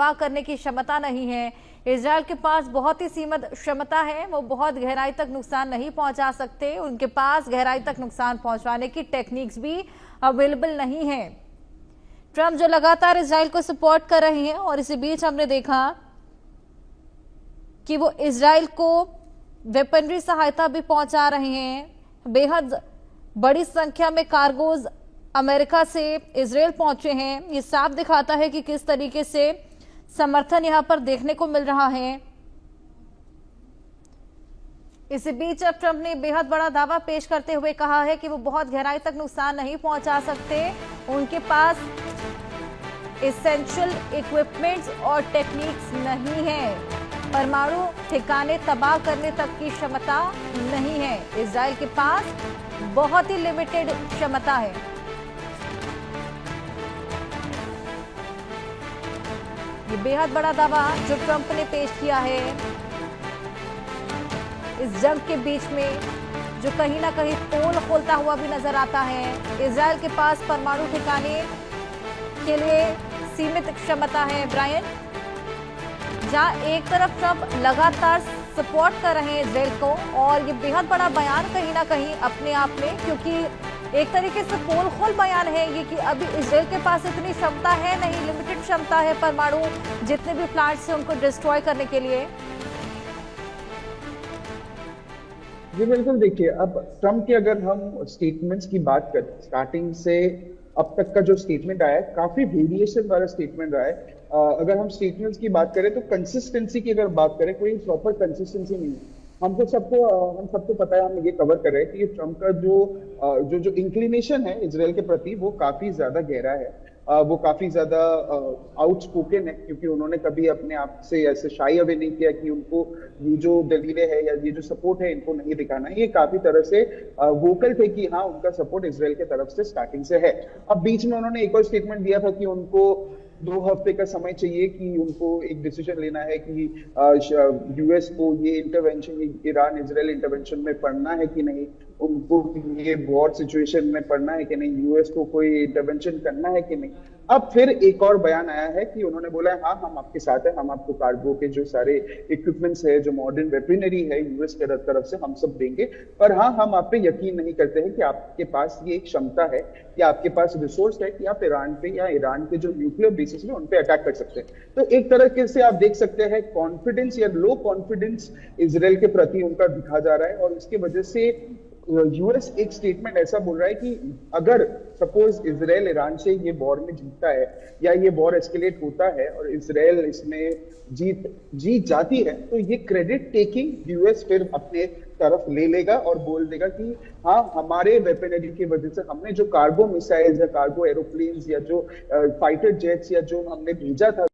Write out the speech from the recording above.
तबाह करने की क्षमता नहीं है। इजराइल के पास बहुत ही सीमित क्षमता है, वो बहुत गहराई तक नुकसान नहीं पहुंचा सकते, उनके पास गहराई तक नुकसान पहुंचाने की टेक्निक्स भी अवेलेबल नहीं है। ट्रंप जो लगातार इजराइल को सपोर्ट कर रहे हैं और इसी बीच हमने देखा कि वो इजराइल को वेपनरी सहायता भी पहुंचा रहे हैं। बेहद बड़ी संख्या में कार्गोज अमेरिका से इजराइल पहुंचे हैं। ये साफ दिखाता है कि किस तरीके से समर्थन यहां पर देखने को मिल रहा है। इसी बीच अब ट्रंप ने बेहद बड़ा दावा पेश करते हुए कहा है कि वो बहुत गहराई तक नुकसान नहीं पहुंचा सकते, उनके पास एसेंशियल इक्विपमेंट्स और टेक्निक्स नहीं है, परमाणु ठिकाने तबाह करने तक की क्षमता नहीं है। इजराइल के पास बहुत ही लिमिटेड क्षमता है। ये बेहद बड़ा दावा जो ट्रंप ने पेश किया है इस जंग के बीच में, जो कहीं ना कहीं पोल खोलता हुआ भी नजर आता है। इजराइल के पास परमाणु ठिकाने के लिए सीमित क्षमता है ब्रायन, जहां एक तरफ ट्रंप लगातार सपोर्ट कर रहे हैं इजराइल को, और ये बेहद बड़ा बयान कहीं ना कहीं अपने आप में, क्योंकि एक तरीके से पोल खोल बयान है ये कि अभी इजराइल के पास इतनी क्षमता है नहीं, लिमिटेड क्षमता है परमाणु जितने भी प्लांट्स हैं उनको डिस्ट्रॉय करने के लिए। जी बिल्कुल, देखिए अब ट्रम्प के अगर हम स्टेटमेंट्स की बात करें, स्टार्टिंग से अब तक का जो स्टेटमेंट आया है काफी वेरिएशन वाला स्टेटमेंट रहा है। अगर हम स्टेटमेंट्स की बात करें तो कंसिस्टेंसी की अगर बात करें, कोई प्रॉपर कंसिस्टेंसी नहीं है। हम सबको पता है, हम ये कवर कर रहे हैं कि ट्रम्प का जो इंक्लिनेशन है इजराइल के प्रति वो काफी ज्यादा गहरा है, वो काफी ज्यादा आउटस्पोकन है, क्योंकि उन्होंने कभी अपने आप से ऐसे शाई अवे नहीं किया कि उनको ये जो दलीलें है या ये जो सपोर्ट है इनको नहीं दिखाना है। ये काफी तरह से वोकल थे कि हाँ उनका सपोर्ट इजराइल के तरफ से स्टार्टिंग से है। अब बीच में उन्होंने एक और स्टेटमेंट दिया था कि उनको 2 हफ्ते का समय चाहिए, कि उनको एक डिसीजन लेना है कि यूएस को ये इंटरवेंशन, ईरान इजराइल इंटरवेंशन में पड़ना है कि नहीं, उनको ये वॉर सिचुएशन में पड़ना है कि नहीं, यूएस को कोई इंटरवेंशन करना है कि नहीं। अब फिर एक और बयान आया है कि उन्होंने बोला है हाँ हम आपके साथ हैं, हम आपको कार्गो के जो सारे इक्विपमेंट्स है, जो मॉडर्न वेपनरी है यूएस के तरफ से हम सब देंगे, पर हाँ हम आप पे यकीन नहीं करते हैं कि आपके पास ये क्षमता है या आपके पास रिसोर्स है कि आप ईरान पे या ईरान के जो न्यूक्लियर बेसिस में उन पे अटैक कर सकते हैं। तो एक तरह से आप देख सकते हैं कॉन्फिडेंस या लो कॉन्फिडेंस इजराइल के प्रति उनका दिखा जा रहा है, और इसकी वजह से यूएस एक स्टेटमेंट ऐसा बोल रहा है कि अगर सपोज इजराइल ईरान से ये वॉर में जीतता है या ये वॉर एस्केलेट होता है और इजराइल इसमें जीत जाती है, तो ये क्रेडिट टेकिंग यूएस फिर अपने तरफ ले लेगा और बोल देगा कि हाँ हमारे वेपनरी की वजह से हमने जो कार्गो मिसाइल्स या कार्गो एरोप्लेन्स या जो फाइटर जेट्स या जो हमने भेजा था